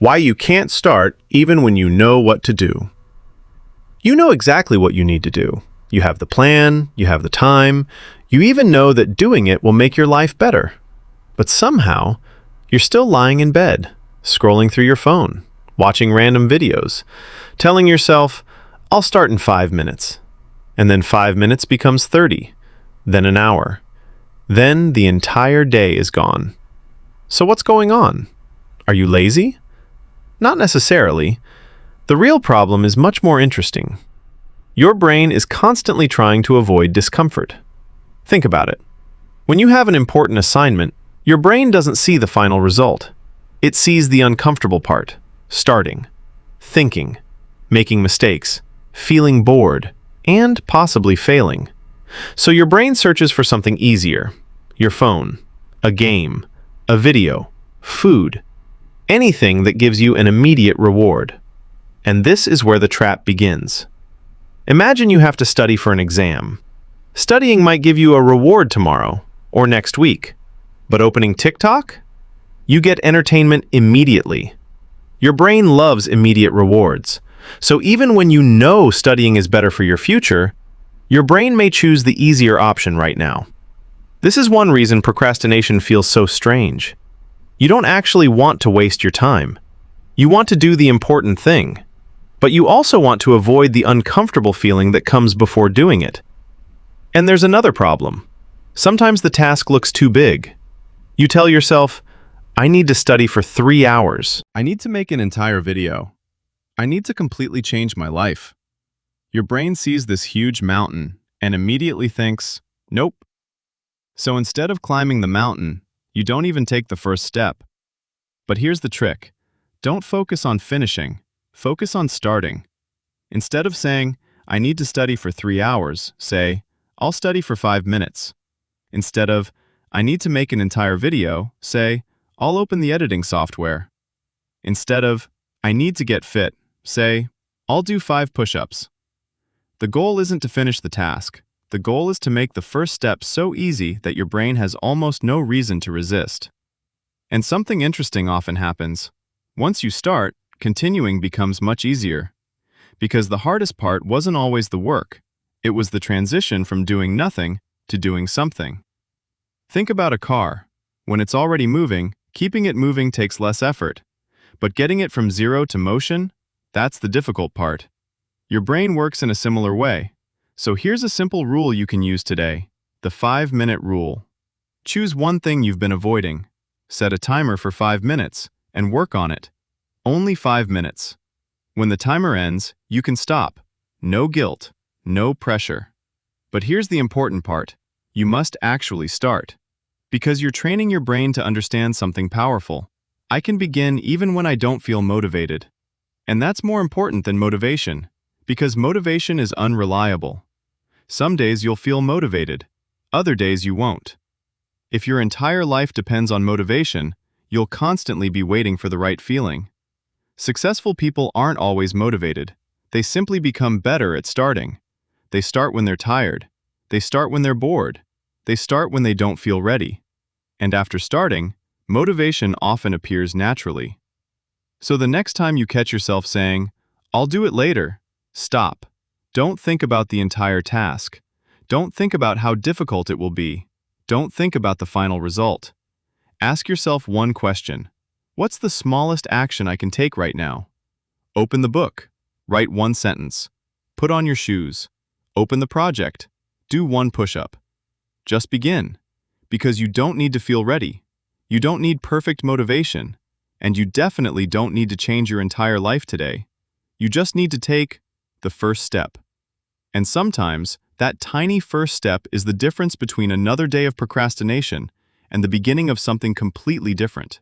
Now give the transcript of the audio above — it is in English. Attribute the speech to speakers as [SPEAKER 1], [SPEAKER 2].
[SPEAKER 1] Why you can't start even when you know what to do. You know exactly what you need to do. You have the plan, you have the time, you even know that doing it will make your life better. But somehow, you're still lying in bed, scrolling through your phone, watching random videos, telling yourself, I'll start in 5 minutes. And then 5 minutes becomes 30, then an hour. Then the entire day is gone. So what's going on? Are you lazy? Not necessarily. The real problem is much more interesting. Your brain is constantly trying to avoid discomfort. Think about it. When you have an important assignment, your brain doesn't see the final result. It sees the uncomfortable part, starting, thinking, making mistakes, feeling bored, and possibly failing. So your brain searches for something easier. Your phone, a game, a video, food, anything that gives you an immediate reward. And this is where the trap begins. Imagine you have to study for an exam. Studying might give you a reward tomorrow or next week. But opening TikTok? You get entertainment immediately. Your brain loves immediate rewards. So even when you know studying is better for your future, your brain may choose the easier option right now. This is one reason procrastination feels so strange. You don't actually want to waste your time. You want to do the important thing. But you also want to avoid the uncomfortable feeling that comes before doing it. And there's another problem. Sometimes the task looks too big. You tell yourself, I need to study for 3 hours.
[SPEAKER 2] I need to make an entire video. I need to completely change my life. Your brain sees this huge mountain and immediately thinks, nope. So instead of climbing the mountain, you don't even take the first step. But here's the trick. Don't focus on finishing. Focus on starting. Instead of saying, I need to study for 3 hours, say, I'll study for 5 minutes. Instead of, I need to make an entire video, say, I'll open the editing software. Instead of, I need to get fit, say, I'll do 5 push-ups. The goal isn't to finish the task. The goal is to make the first step so easy that your brain has almost no reason to resist. And something interesting often happens. Once you start, continuing becomes much easier. Because the hardest part wasn't always the work. It was the transition from doing nothing to doing something. Think about a car. When it's already moving, keeping it moving takes less effort. But getting it from zero to motion, that's the difficult part. Your brain works in a similar way. So here's a simple rule you can use today, the 5-minute rule. Choose one thing you've been avoiding. Set a timer for 5 minutes and work on it. Only 5 minutes. When the timer ends, you can stop. No guilt, no pressure. But here's the important part. You must actually start. Because you're training your brain to understand something powerful. I can begin even when I don't feel motivated. And that's more important than motivation. Because motivation is unreliable. Some days you'll feel motivated, other days you won't. If your entire life depends on motivation, you'll constantly be waiting for the right feeling. Successful people aren't always motivated. They simply become better at starting. They start when they're tired. They start when they're bored. They start when they don't feel ready. And after starting, motivation often appears naturally. So the next time you catch yourself saying, I'll do it later, stop. Don't think about the entire task. Don't think about how difficult it will be. Don't think about the final result. Ask yourself one question. What's the smallest action I can take right now? Open the book. Write 1 sentence. Put on your shoes. Open the project. Do 1 push-up. Just begin. Because you don't need to feel ready. You don't need perfect motivation. And you definitely don't need to change your entire life today. You just need to take the first step. And sometimes, that tiny first step is the difference between another day of procrastination and the beginning of something completely different.